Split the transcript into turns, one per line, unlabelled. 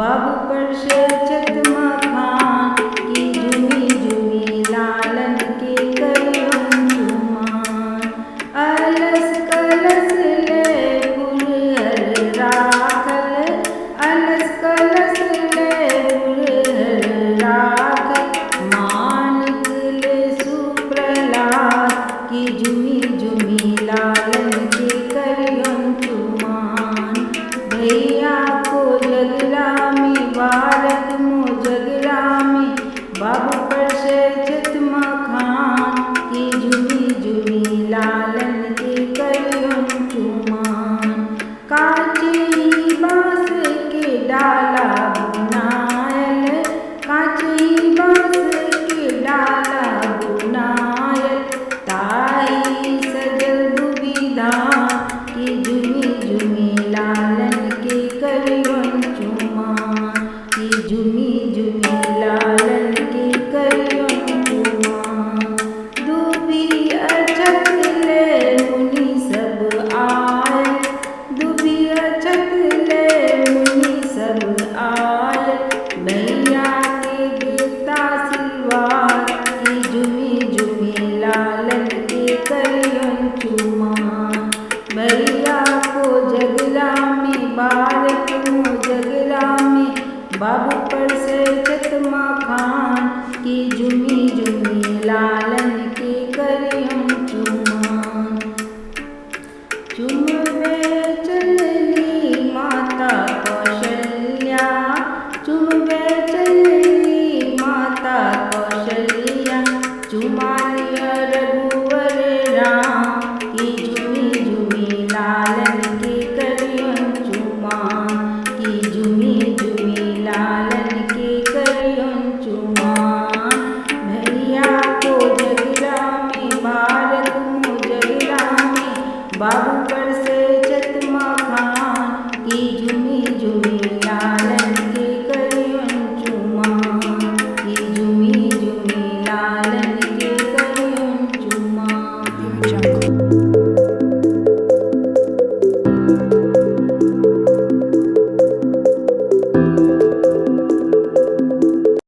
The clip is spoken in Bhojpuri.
बाबू पर शचत मखान की जुमी जुमी लालन के करियन चुमान। अलस कलस ले पुरहर राखल, अलस कलस ले पुरहर राखल, मानिक ले सुप्रहलाद की जुमी जुमी लालन के करियन चुमान। भैया को जगरा में बालक मो जगरा में, बाबू पर शचत मखान की जुमी जुमी लालन के करियन चुमान। कांचे ही बांस के डाला बुनायल, कांचे ही बांस के डाला बुनायल, ताई सजल दुविधा की जुमी जुमी लालन के करियन चुमान, की जुमी जुमी लालन के करियन चुमान। दुबी अछत ले मुनि सब आए, दुबी अछत ले मुनि सब आए, भैया के गीता सिलवार की जुमी जुमी लालन के करियन चुमान। भैया को जगरा में बालक मो जगरा में, बाबू पर शचत मखान की जुमी जुमी लालन के करियन चुमान। चुमवे चलनी माता कौशल्या, चुमवे चलनी माता कौशल्या, चुमालिया रघुवर राम की जुमी जुमी लालन के करियन चुमान, की जुमी जुमी लालन के करियन चुमान। भैया को जगरा में बालक मो जगरा में, बाबू